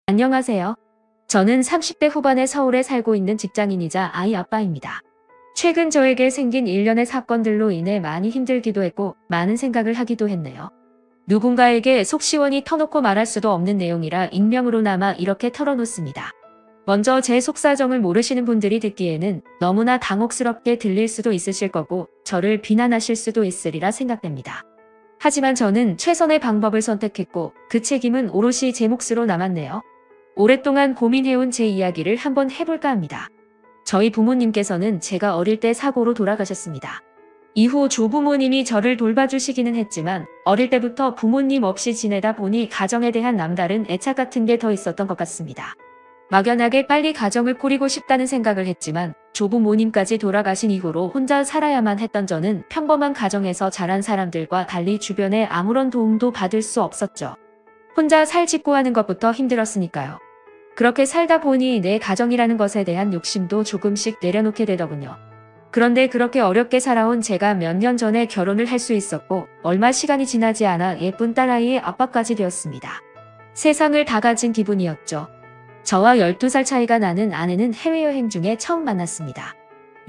안녕하세요. 저는 30대 후반의 서울에 살고 있는 직장인이자 아이 아빠입니다. 최근 저에게 생긴 일련의 사건들로 인해 많이 힘들기도 했고 많은 생각을 하기도 했네요. 누군가에게 속 시원히 터놓고 말할 수도 없는 내용이라 익명으로나마 이렇게 털어놓습니다. 먼저 제 속사정을 모르시는 분들이 듣기에는 너무나 당혹스럽게 들릴 수도 있으실 거고 저를 비난하실 수도 있으리라 생각됩니다. 하지만 저는 최선의 방법을 선택했고 그 책임은 오롯이 제 몫으로 남았네요. 오랫동안 고민해온 제 이야기를 한번 해볼까 합니다. 저희 부모님께서는 제가 어릴 때 사고로 돌아가셨습니다. 이후 조부모님이 저를 돌봐주시기는 했지만 어릴 때부터 부모님 없이 지내다 보니 가정에 대한 남다른 애착 같은 게 더 있었던 것 같습니다. 막연하게 빨리 가정을 꾸리고 싶다는 생각을 했지만 조부모님까지 돌아가신 이후로 혼자 살아야만 했던 저는 평범한 가정에서 자란 사람들과 달리 주변에 아무런 도움도 받을 수 없었죠. 혼자 살짓고 하는 것부터 힘들었으니까요. 그렇게 살다 보니 내 가정이라는 것에 대한 욕심도 조금씩 내려놓게 되더군요. 그런데 그렇게 어렵게 살아온 제가 몇 년 전에 결혼을 할 수 있었고 얼마 시간이 지나지 않아 예쁜 딸아이의 아빠까지 되었습니다. 세상을 다 가진 기분이었죠. 저와 12살 차이가 나는 아내는 해외여행 중에 처음 만났습니다.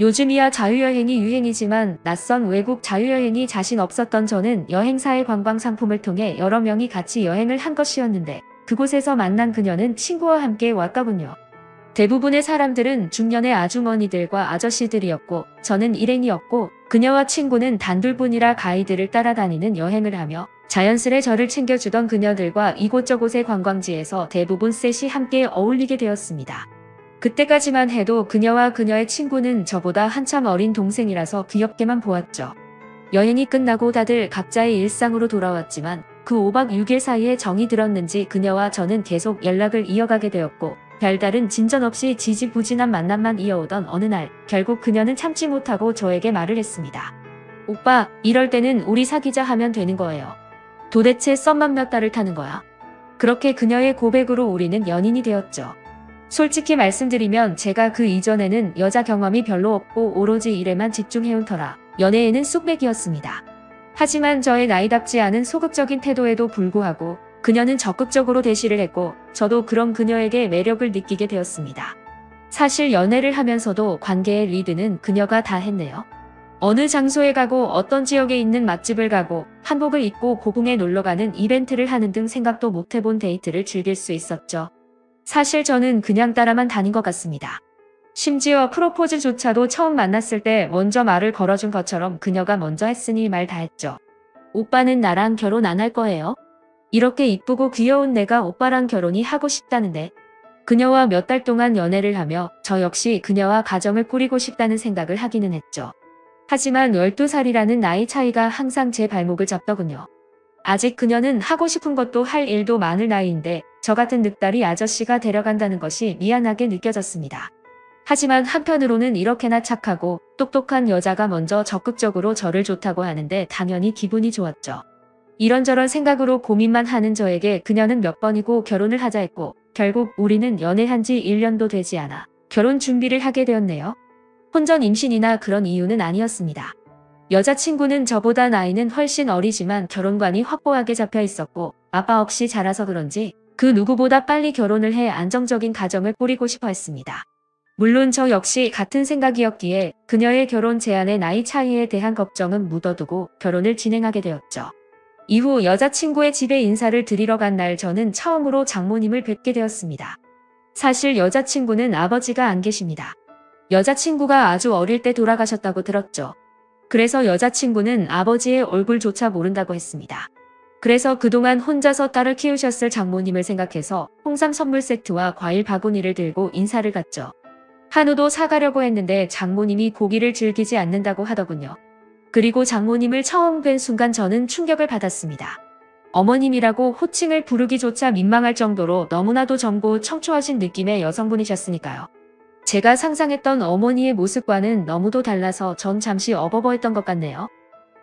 요즘이야 자유여행이 유행이지만 낯선 외국 자유여행이 자신 없었던 저는 여행사의 관광 상품을 통해 여러 명이 같이 여행을 한 것이었는데 그곳에서 만난 그녀는 친구와 함께 왔더군요. 대부분의 사람들은 중년의 아주머니들과 아저씨들이었고 저는 일행이었고 그녀와 친구는 단둘뿐이라 가이드를 따라다니는 여행을 하며 자연스레 저를 챙겨주던 그녀들과 이곳저곳의 관광지에서 대부분 셋이 함께 어울리게 되었습니다. 그때까지만 해도 그녀와 그녀의 친구는 저보다 한참 어린 동생이라서 귀엽게만 보았죠. 여행이 끝나고 다들 각자의 일상으로 돌아왔지만 그 5박 6일 사이에 정이 들었는지 그녀와 저는 계속 연락을 이어가게 되었고 별다른 진전 없이 지지부진한 만남만 이어오던 어느 날 결국 그녀는 참지 못하고 저에게 말을 했습니다. 오빠, 이럴 때는 우리 사귀자 하면 되는 거예요. 도대체 썸만 몇 달을 타는 거야? 그렇게 그녀의 고백으로 우리는 연인이 되었죠. 솔직히 말씀드리면 제가 그 이전에는 여자 경험이 별로 없고 오로지 일에만 집중해온 터라 연애에는 쑥맥이었습니다. 하지만 저의 나이답지 않은 소극적인 태도에도 불구하고 그녀는 적극적으로 대시를 했고 저도 그런 그녀에게 매력을 느끼게 되었습니다. 사실 연애를 하면서도 관계의 리드는 그녀가 다 했네요. 어느 장소에 가고 어떤 지역에 있는 맛집을 가고 한복을 입고 고궁에 놀러가는 이벤트를 하는 등 생각도 못해본 데이트를 즐길 수 있었죠. 사실 저는 그냥 따라만 다닌 것 같습니다. 심지어 프로포즈조차도 처음 만났을 때 먼저 말을 걸어준 것처럼 그녀가 먼저 했으니 말 다 했죠. 오빠는 나랑 결혼 안 할 거예요? 이렇게 이쁘고 귀여운 내가 오빠랑 결혼이 하고 싶다는데. 그녀와 몇 달 동안 연애를 하며 저 역시 그녀와 가정을 꾸리고 싶다는 생각을 하기는 했죠. 하지만 12살이라는 나이 차이가 항상 제 발목을 잡더군요. 아직 그녀는 하고 싶은 것도 할 일도 많을 나이인데 저 같은 늑다리 아저씨가 데려간다는 것이 미안하게 느껴졌습니다. 하지만 한편으로는 이렇게나 착하고 똑똑한 여자가 먼저 적극적으로 저를 좋다고 하는데 당연히 기분이 좋았죠. 이런저런 생각으로 고민만 하는 저에게 그녀는 몇 번이고 결혼을 하자 했고 결국 우리는 연애한 지 1년도 되지 않아 결혼 준비를 하게 되었네요. 혼전 임신이나 그런 이유는 아니었습니다. 여자친구는 저보다 나이는 훨씬 어리지만 결혼관이 확고하게 잡혀 있었고 아빠 없이 자라서 그런지 그 누구보다 빨리 결혼을 해 안정적인 가정을 꾸리고 싶어 했습니다. 물론 저 역시 같은 생각이었기에 그녀의 결혼 제안의 나이 차이에 대한 걱정은 묻어두고 결혼을 진행하게 되었죠. 이후 여자친구의 집에 인사를 드리러 간 날 저는 처음으로 장모님을 뵙게 되었습니다. 사실 여자친구는 아버지가 안 계십니다. 여자친구가 아주 어릴 때 돌아가셨다고 들었죠. 그래서 여자친구는 아버지의 얼굴조차 모른다고 했습니다. 그래서 그동안 혼자서 딸을 키우셨을 장모님을 생각해서 홍삼 선물 세트와 과일 바구니를 들고 인사를 갔죠. 한우도 사가려고 했는데 장모님이 고기를 즐기지 않는다고 하더군요. 그리고 장모님을 처음 뵌 순간 저는 충격을 받았습니다. 어머님이라고 호칭을 부르기조차 민망할 정도로 너무나도 젊고 청초하신 느낌의 여성분이셨으니까요. 제가 상상했던 어머니의 모습과는 너무도 달라서 전 잠시 어버버했던 것 같네요.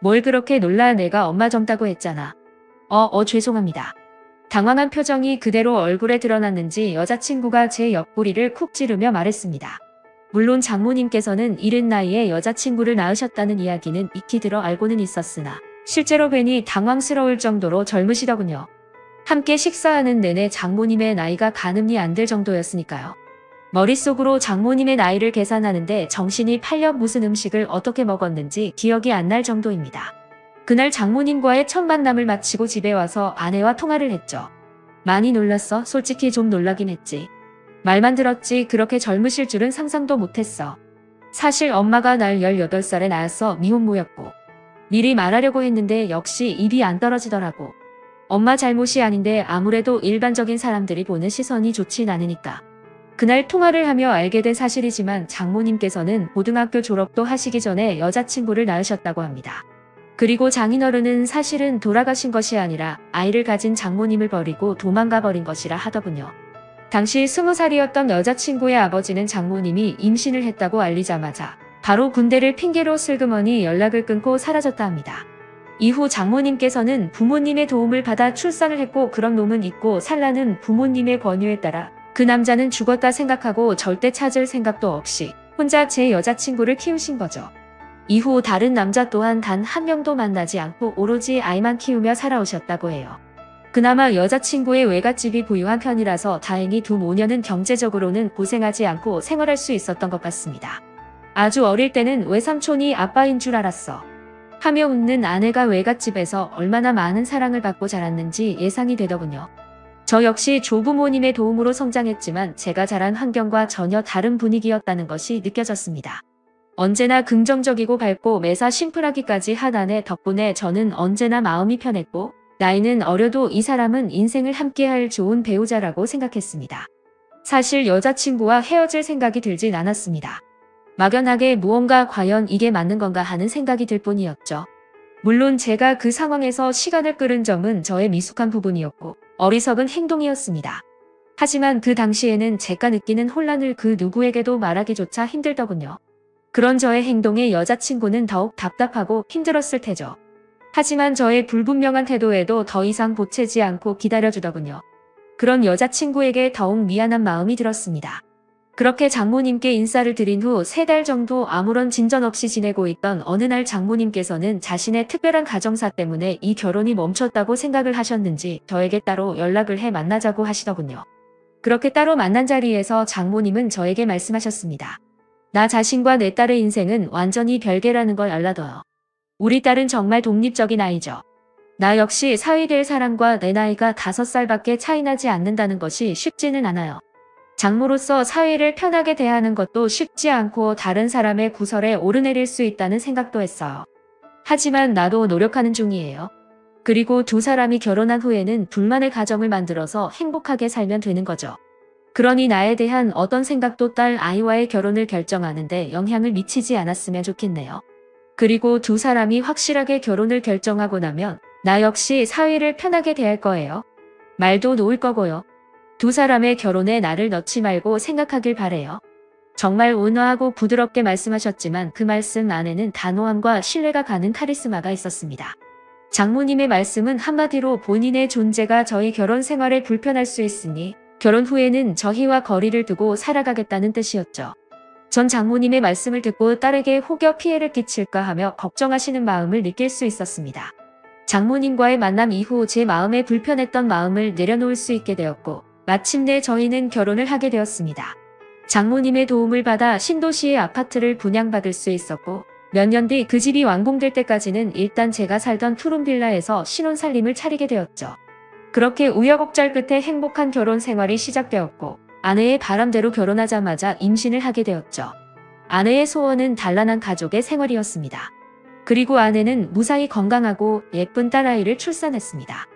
뭘 그렇게 놀라 내가 엄마 젊다고 했잖아. 죄송합니다. 당황한 표정이 그대로 얼굴에 드러났는지 여자친구가 제 옆구리를 쿡 찌르며 말했습니다. 물론 장모님께서는 이른 나이에 여자친구를 낳으셨다는 이야기는 익히 들어 알고는 있었으나 실제로 뵈니 당황스러울 정도로 젊으시더군요. 함께 식사하는 내내 장모님의 나이가 가늠이 안 될 정도였으니까요. 머릿속으로 장모님의 나이를 계산하는데 정신이 팔려 무슨 음식을 어떻게 먹었는지 기억이 안 날 정도입니다. 그날 장모님과의 첫 만남을 마치고 집에 와서 아내와 통화를 했죠. 많이 놀랐어. 솔직히 좀 놀라긴 했지. 말만 들었지 그렇게 젊으실 줄은 상상도 못했어. 사실 엄마가 날 18살에 낳아서 미혼모였고 미리 말하려고 했는데 역시 입이 안 떨어지더라고. 엄마 잘못이 아닌데 아무래도 일반적인 사람들이 보는 시선이 좋진 않으니까. 그날 통화를 하며 알게 된 사실이지만 장모님께서는 고등학교 졸업도 하시기 전에 여자친구를 낳으셨다고 합니다. 그리고 장인어른은 사실은 돌아가신 것이 아니라 아이를 가진 장모님을 버리고 도망가 버린 것이라 하더군요. 당시 20살이었던 여자친구의 아버지는 장모님이 임신을 했다고 알리자마자 바로 군대를 핑계로 슬그머니 연락을 끊고 사라졌다 합니다. 이후 장모님께서는 부모님의 도움을 받아 출산을 했고 그런 놈은 있고 살라는 부모님의 권유에 따라 그 남자는 죽었다 생각하고 절대 찾을 생각도 없이 혼자 제 여자친구를 키우신 거죠. 이후 다른 남자 또한 단 한 명도 만나지 않고 오로지 아이만 키우며 살아오셨다고 해요. 그나마 여자친구의 외갓집이 부유한 편이라서 다행히 두 모녀는 경제적으로는 고생하지 않고 생활할 수 있었던 것 같습니다. 아주 어릴 때는 외삼촌이 아빠인 줄 알았어. 하며 웃는 아내가 외갓집에서 얼마나 많은 사랑을 받고 자랐는지 예상이 되더군요. 저 역시 조부모님의 도움으로 성장했지만 제가 자란 환경과 전혀 다른 분위기였다는 것이 느껴졌습니다. 언제나 긍정적이고 밝고 매사 심플하기까지 한 아내 덕분에 저는 언제나 마음이 편했고 나이는 어려도 이 사람은 인생을 함께할 좋은 배우자라고 생각했습니다. 사실 여자친구와 헤어질 생각이 들진 않았습니다. 막연하게 무언가 과연 이게 맞는 건가 하는 생각이 들 뿐이었죠. 물론 제가 그 상황에서 시간을 끌은 점은 저의 미숙한 부분이었고 어리석은 행동이었습니다. 하지만 그 당시에는 제가 느끼는 혼란을 그 누구에게도 말하기조차 힘들더군요. 그런 저의 행동에 여자친구는 더욱 답답하고 힘들었을 테죠. 하지만 저의 불분명한 태도에도 더 이상 보채지 않고 기다려주더군요. 그런 여자친구에게 더욱 미안한 마음이 들었습니다. 그렇게 장모님께 인사를 드린 후 3달 정도 아무런 진전 없이 지내고 있던 어느 날 장모님께서는 자신의 특별한 가정사 때문에 이 결혼이 멈췄다고 생각을 하셨는지 저에게 따로 연락을 해 만나자고 하시더군요. 그렇게 따로 만난 자리에서 장모님은 저에게 말씀하셨습니다. 나 자신과 내 딸의 인생은 완전히 별개라는 걸 알라둬요. 우리 딸은 정말 독립적인 아이죠. 나 역시 사위 될 사람과 내 나이가 5살밖에 차이 나지 않는다는 것이 쉽지는 않아요. 장모로서 사위를 편하게 대하는 것도 쉽지 않고 다른 사람의 구설에 오르내릴 수 있다는 생각도 했어요. 하지만 나도 노력하는 중이에요. 그리고 두 사람이 결혼한 후에는 둘만의 가정을 만들어서 행복하게 살면 되는 거죠. 그러니 나에 대한 어떤 생각도 딸 아이와의 결혼을 결정하는데 영향을 미치지 않았으면 좋겠네요. 그리고 두 사람이 확실하게 결혼을 결정하고 나면 나 역시 사위를 편하게 대할 거예요. 말도 놓을 거고요. 두 사람의 결혼에 나를 넣지 말고 생각하길 바래요. 정말 온화하고 부드럽게 말씀하셨지만 그 말씀 안에는 단호함과 신뢰가 가는 카리스마가 있었습니다. 장모님의 말씀은 한마디로 본인의 존재가 저희 결혼 생활에 불편할 수 있으니 결혼 후에는 저희와 거리를 두고 살아가겠다는 뜻이었죠. 전 장모님의 말씀을 듣고 딸에게 혹여 피해를 끼칠까 하며 걱정하시는 마음을 느낄 수 있었습니다. 장모님과의 만남 이후 제 마음에 불편했던 마음을 내려놓을 수 있게 되었고 마침내 저희는 결혼을 하게 되었습니다. 장모님의 도움을 받아 신도시의 아파트를 분양받을 수 있었고 몇 년 뒤 그 집이 완공될 때까지는 일단 제가 살던 푸른빌라에서 신혼살림을 차리게 되었죠. 그렇게 우여곡절 끝에 행복한 결혼 생활이 시작되었고 아내의 바람대로 결혼하자마자 임신을 하게 되었죠. 아내의 소원은 단란한 가족의 생활이었습니다. 그리고 아내는 무사히 건강하고 예쁜 딸아이를 출산했습니다.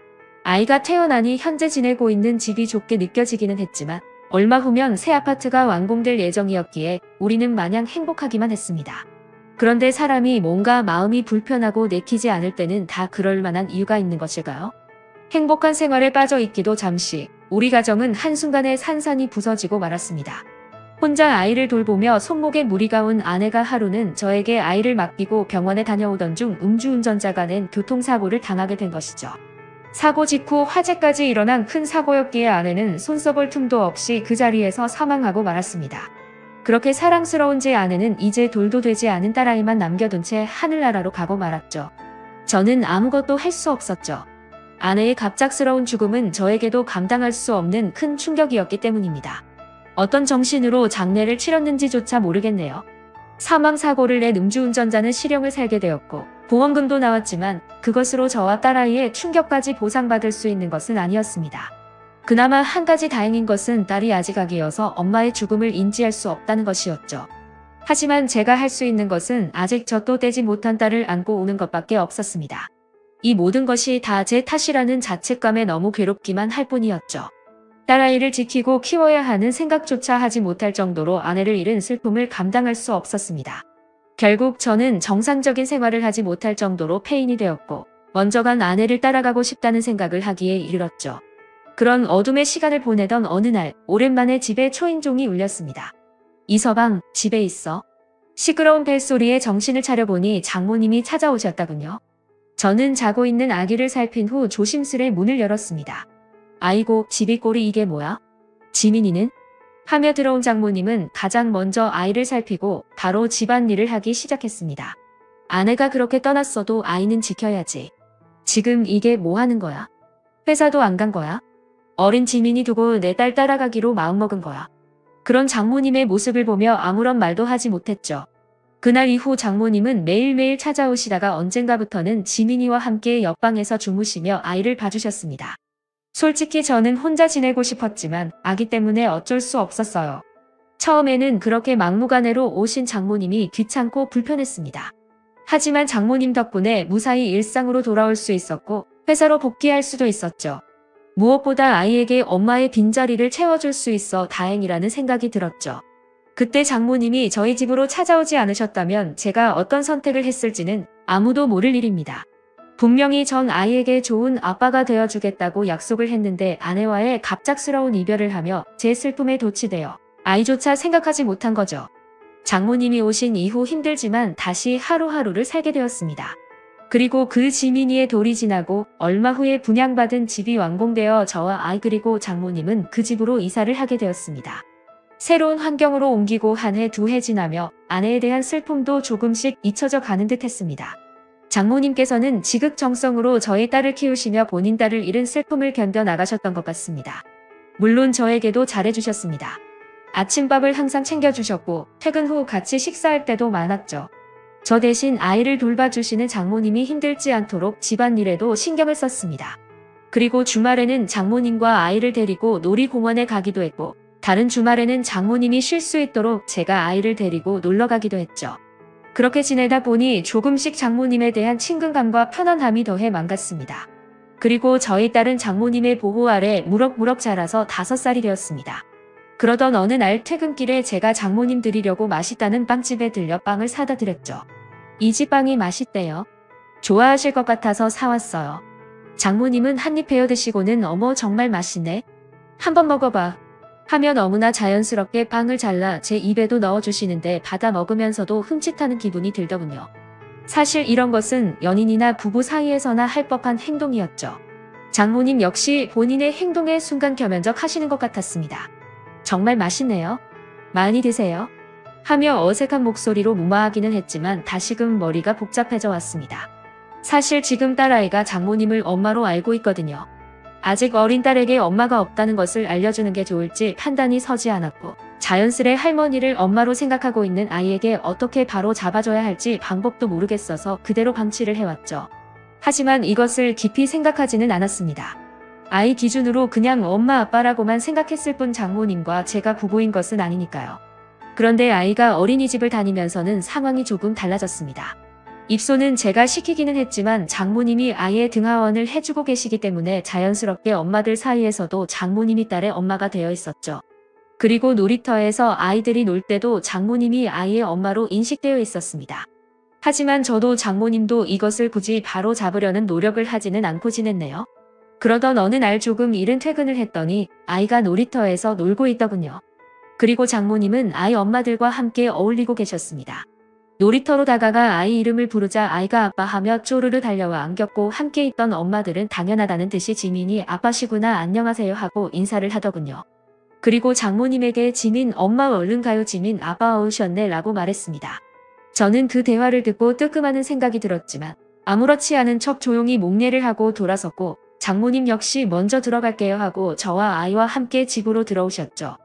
아이가 태어나니 현재 지내고 있는 집이 좁게 느껴지기는 했지만 얼마 후면 새 아파트가 완공될 예정이었기에 우리는 마냥 행복하기만 했습니다. 그런데 사람이 뭔가 마음이 불편하고 내키지 않을 때는 다 그럴 만한 이유가 있는 것일까요? 행복한 생활에 빠져 있기도 잠시 우리 가정은 한순간에 산산이 부서지고 말았습니다. 혼자 아이를 돌보며 손목에 무리가 온 아내가 하루는 저에게 아이를 맡기고 병원에 다녀오던 중 음주운전자가 낸 교통사고를 당하게 된 것이죠. 사고 직후 화재까지 일어난 큰 사고였기에 아내는 손 써볼 틈도 없이 그 자리에서 사망하고 말았습니다. 그렇게 사랑스러운 제 아내는 이제 돌도 되지 않은 딸아이만 남겨둔 채 하늘나라로 가고 말았죠. 저는 아무것도 할 수 없었죠. 아내의 갑작스러운 죽음은 저에게도 감당할 수 없는 큰 충격이었기 때문입니다. 어떤 정신으로 장례를 치렀는지조차 모르겠네요. 사망사고를 낸 음주운전자는 실형을 살게 되었고 보험금도 나왔지만 그것으로 저와 딸아이의 충격까지 보상받을 수 있는 것은 아니었습니다. 그나마 한 가지 다행인 것은 딸이 아직 아기여서 엄마의 죽음을 인지할 수 없다는 것이었죠. 하지만 제가 할 수 있는 것은 아직 젖도 떼지 못한 딸을 안고 우는 것밖에 없었습니다. 이 모든 것이 다 제 탓이라는 자책감에 너무 괴롭기만 할 뿐이었죠. 딸아이를 지키고 키워야 하는 생각조차 하지 못할 정도로 아내를 잃은 슬픔을 감당할 수 없었습니다. 결국 저는 정상적인 생활을 하지 못할 정도로 폐인이 되었고 먼저 간 아내를 따라가고 싶다는 생각을 하기에 이르렀죠. 그런 어둠의 시간을 보내던 어느 날 오랜만에 집에 초인종이 울렸습니다. 이서방, 집에 있어? 시끄러운 벨소리에 정신을 차려보니 장모님이 찾아오셨다군요. 저는 자고 있는 아기를 살핀 후 조심스레 문을 열었습니다. 아이고, 집이꼴이 이게 뭐야? 지민이는? 하며 들어온 장모님은 가장 먼저 아이를 살피고 바로 집안일을 하기 시작했습니다. 아내가 그렇게 떠났어도 아이는 지켜야지. 지금 이게 뭐 하는 거야? 회사도 안 간 거야? 어린 지민이 두고 내 딸 따라가기로 마음먹은 거야. 그런 장모님의 모습을 보며 아무런 말도 하지 못했죠. 그날 이후 장모님은 매일매일 찾아오시다가 언젠가부터는 지민이와 함께 옆방에서 주무시며 아이를 봐주셨습니다. 솔직히 저는 혼자 지내고 싶었지만 아기 때문에 어쩔 수 없었어요. 처음에는 그렇게 막무가내로 오신 장모님이 귀찮고 불편했습니다. 하지만 장모님 덕분에 무사히 일상으로 돌아올 수 있었고 회사로 복귀할 수도 있었죠. 무엇보다 아이에게 엄마의 빈자리를 채워줄 수 있어 다행이라는 생각이 들었죠. 그때 장모님이 저희 집으로 찾아오지 않으셨다면 제가 어떤 선택을 했을지는 아무도 모를 일입니다. 분명히 전 아이에게 좋은 아빠가 되어주겠다고 약속을 했는데 아내와의 갑작스러운 이별을 하며 제 슬픔에 도취되어 아이조차 생각하지 못한 거죠. 장모님이 오신 이후 힘들지만 다시 하루하루를 살게 되었습니다. 그리고 그 지민이의 돌이 지나고 얼마 후에 분양받은 집이 완공되어 저와 아이 그리고 장모님은 그 집으로 이사를 하게 되었습니다. 새로운 환경으로 옮기고 한 해 두 해 지나며 아내에 대한 슬픔도 조금씩 잊혀져 가는 듯 했습니다. 장모님께서는 지극정성으로 저희 딸을 키우시며 본인 딸을 잃은 슬픔을 견뎌 나가셨던 것 같습니다. 물론 저에게도 잘해주셨습니다. 아침밥을 항상 챙겨주셨고 퇴근 후 같이 식사할 때도 많았죠. 저 대신 아이를 돌봐주시는 장모님이 힘들지 않도록 집안일에도 신경을 썼습니다. 그리고 주말에는 장모님과 아이를 데리고 놀이공원에 가기도 했고 다른 주말에는 장모님이 쉴 수 있도록 제가 아이를 데리고 놀러 가기도 했죠. 그렇게 지내다 보니 조금씩 장모님에 대한 친근감과 편안함이 더해 망갔습니다. 그리고 저희 딸은 장모님의 보호 아래 무럭무럭 자라서 5살이 되었습니다. 그러던 어느 날 퇴근길에 제가 장모님 드리려고 맛있다는 빵집에 들려 빵을 사다 드렸죠. 이 집 빵이 맛있대요. 좋아하실 것 같아서 사왔어요. 장모님은 한입 베어 드시고는 어머 정말 맛있네. 한번 먹어봐. 하며 너무나 자연스럽게 빵을 잘라 제 입에도 넣어주시는데 받아 먹으면서도 흠칫하는 기분이 들더군요. 사실 이런 것은 연인이나 부부 사이에서나 할 법한 행동이었죠. 장모님 역시 본인의 행동에 순간 겸연적 하시는 것 같았습니다. 정말 맛있네요. 많이 드세요. 하며 어색한 목소리로 무마하기는 했지만 다시금 머리가 복잡해져 왔습니다. 사실 지금 딸아이가 장모님을 엄마로 알고 있거든요. 아직 어린 딸에게 엄마가 없다는 것을 알려주는 게 좋을지 판단이 서지 않았고 자연스레 할머니를 엄마로 생각하고 있는 아이에게 어떻게 바로 잡아줘야 할지 방법도 모르겠어서 그대로 방치를 해왔죠. 하지만 이것을 깊이 생각하지는 않았습니다. 아이 기준으로 그냥 엄마 아빠라고만 생각했을 뿐 장모님과 제가 부부인 것은 아니니까요. 그런데 아이가 어린이집을 다니면서는 상황이 조금 달라졌습니다. 입소는 제가 시키기는 했지만 장모님이 아이의 등하원을 해주고 계시기 때문에 자연스럽게 엄마들 사이에서도 장모님이 딸의 엄마가 되어 있었죠. 그리고 놀이터에서 아이들이 놀 때도 장모님이 아이의 엄마로 인식되어 있었습니다. 하지만 저도 장모님도 이것을 굳이 바로 잡으려는 노력을 하지는 않고 지냈네요. 그러던 어느 날 조금 이른 퇴근을 했더니 아이가 놀이터에서 놀고 있더군요. 그리고 장모님은 아이 엄마들과 함께 어울리고 계셨습니다. 놀이터로 다가가 아이 이름을 부르자 아이가 아빠하며 쪼르르 달려와 안겼고 함께 있던 엄마들은 당연하다는 듯이 지민이 아빠시구나 안녕하세요 하고 인사를 하더군요. 그리고 장모님에게 지민 엄마 얼른 가요 지민 아빠 오셨네 라고 말했습니다. 저는 그 대화를 듣고 뜨끔하는 생각이 들었지만 아무렇지 않은 척 조용히 목례를 하고 돌아섰고 장모님 역시 먼저 들어갈게요 하고 저와 아이와 함께 집으로 들어오셨죠.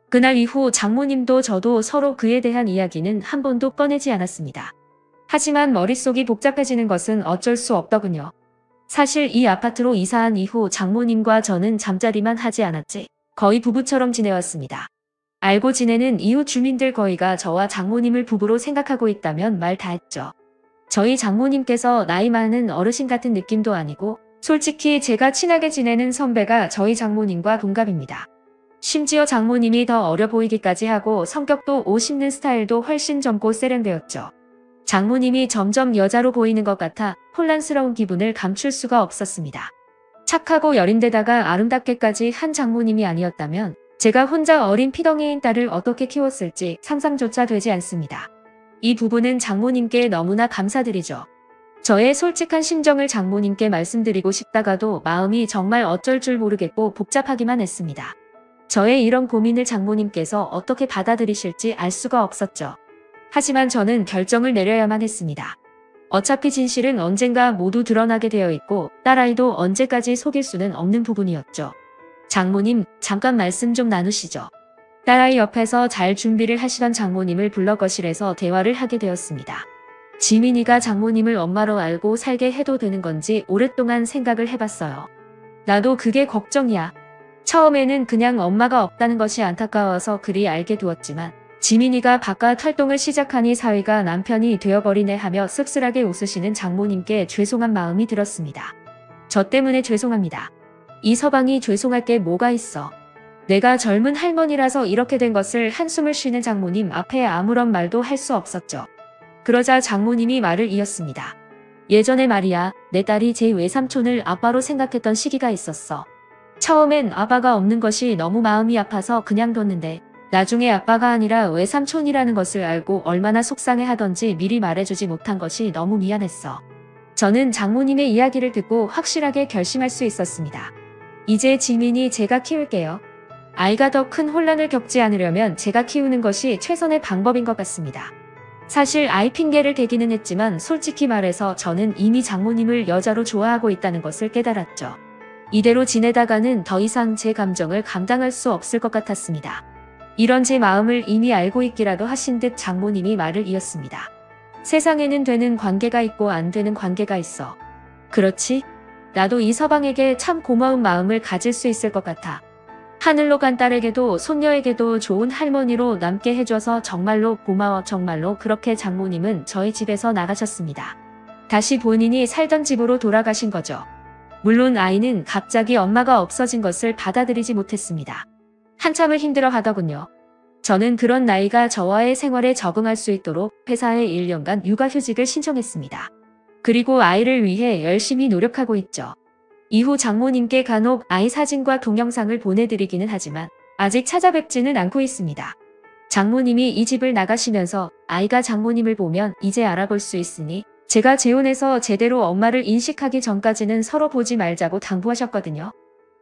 그날 이후 장모님도 저도 서로 그에 대한 이야기는 한 번도 꺼내지 않았습니다. 하지만 머릿속이 복잡해지는 것은 어쩔 수 없더군요. 사실 이 아파트로 이사한 이후 장모님과 저는 잠자리만 하지 않았지 거의 부부처럼 지내왔습니다. 알고 지내는 이웃 주민들 거의가 저와 장모님을 부부로 생각하고 있다면 말 다 했죠. 저희 장모님께서 나이 많은 어르신 같은 느낌도 아니고 솔직히 제가 친하게 지내는 선배가 저희 장모님과 동갑입니다. 심지어 장모님이 더 어려 보이기까지 하고 성격도 옷 입는 스타일도 훨씬 젊고 세련되었죠. 장모님이 점점 여자로 보이는 것 같아 혼란스러운 기분을 감출 수가 없었습니다. 착하고 여린데다가 아름답게까지 한 장모님이 아니었다면 제가 혼자 어린 피덩이인 딸을 어떻게 키웠을지 상상조차 되지 않습니다. 이 부분은 장모님께 너무나 감사드리죠. 저의 솔직한 심정을 장모님께 말씀드리고 싶다가도 마음이 정말 어쩔 줄 모르겠고 복잡하기만 했습니다. 저의 이런 고민을 장모님께서 어떻게 받아들이실지 알 수가 없었죠. 하지만 저는 결정을 내려야만 했습니다. 어차피 진실은 언젠가 모두 드러나게 되어 있고 딸아이도 언제까지 속일 수는 없는 부분이었죠. 장모님, 잠깐 말씀 좀 나누시죠. 딸아이 옆에서 잘 준비를 하시던 장모님을 불러 거실에서 대화를 하게 되었습니다. 지민이가 장모님을 엄마로 알고 살게 해도 되는 건지 오랫동안 생각을 해봤어요. 나도 그게 걱정이야. 처음에는 그냥 엄마가 없다는 것이 안타까워서 그리 알게 두었지만 지민이가 바깥 활동을 시작하니 사위가 남편이 되어버리네 하며 씁쓸하게 웃으시는 장모님께 죄송한 마음이 들었습니다. 저 때문에 죄송합니다. 이 서방이 죄송할 게 뭐가 있어. 내가 젊은 할머니라서 이렇게 된 것을 한숨을 쉬는 장모님 앞에 아무런 말도 할 수 없었죠. 그러자 장모님이 말을 이었습니다. 예전에 말이야, 내 딸이 제 외삼촌을 아빠로 생각했던 시기가 있었어. 처음엔 아빠가 없는 것이 너무 마음이 아파서 그냥 뒀는데 나중에 아빠가 아니라 외삼촌이라는 것을 알고 얼마나 속상해하던지 미리 말해주지 못한 것이 너무 미안했어. 저는 장모님의 이야기를 듣고 확실하게 결심할 수 있었습니다. 이제 지민이 제가 키울게요. 아이가 더 큰 혼란을 겪지 않으려면 제가 키우는 것이 최선의 방법인 것 같습니다. 사실 아이 핑계를 대기는 했지만 솔직히 말해서 저는 이미 장모님을 여자로 좋아하고 있다는 것을 깨달았죠. 이대로 지내다가는 더 이상 제 감정을 감당할 수 없을 것 같았습니다. 이런 제 마음을 이미 알고 있기라도 하신 듯 장모님이 말을 이었습니다. 세상에는 되는 관계가 있고 안 되는 관계가 있어. 그렇지? 나도 이 서방에게 참 고마운 마음을 가질 수 있을 것 같아. 하늘로 간 딸에게도 손녀에게도 좋은 할머니로 남게 해줘서 정말로 고마워. 정말로. 그렇게 장모님은 저희 집에서 나가셨습니다. 다시 본인이 살던 집으로 돌아가신 거죠. 물론 아이는 갑자기 엄마가 없어진 것을 받아들이지 못했습니다. 한참을 힘들어 하더군요. 저는 그런 나이가 저와의 생활에 적응할 수 있도록 회사에 1년간 육아휴직을 신청했습니다. 그리고 아이를 위해 열심히 노력하고 있죠. 이후 장모님께 간혹 아이 사진과 동영상을 보내드리기는 하지만 아직 찾아뵙지는 않고 있습니다. 장모님이 이 집을 나가시면서 아이가 장모님을 보면 이제 알아볼 수 있으니 제가 재혼해서 제대로 엄마를 인식하기 전까지는 서로 보지 말자고 당부하셨거든요.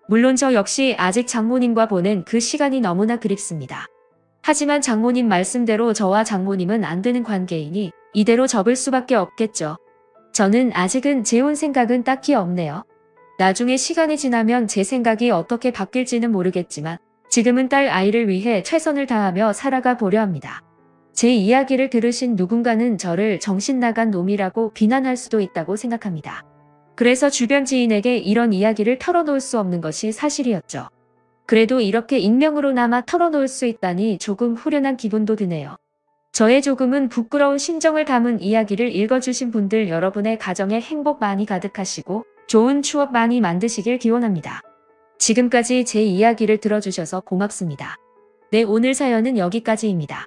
물론 저 역시 아직 장모님과 보낸 그 시간이 너무나 그립습니다. 하지만 장모님 말씀대로 저와 장모님은 안 되는 관계이니 이대로 접을 수밖에 없겠죠. 저는 아직은 재혼 생각은 딱히 없네요. 나중에 시간이 지나면 제 생각이 어떻게 바뀔지는 모르겠지만 지금은 딸 아이를 위해 최선을 다하며 살아가 보려 합니다. 제 이야기를 들으신 누군가는 저를 정신 나간 놈이라고 비난할 수도 있다고 생각합니다. 그래서 주변 지인에게 이런 이야기를 털어놓을 수 없는 것이 사실이었죠. 그래도 이렇게 익명으로나마 털어놓을 수 있다니 조금 후련한 기분도 드네요. 저의 조금은 부끄러운 심정을 담은 이야기를 읽어주신 분들 여러분의 가정에 행복 많이 가득하시고 좋은 추억 많이 만드시길 기원합니다. 지금까지 제 이야기를 들어주셔서 고맙습니다. 네, 오늘 사연은 여기까지입니다.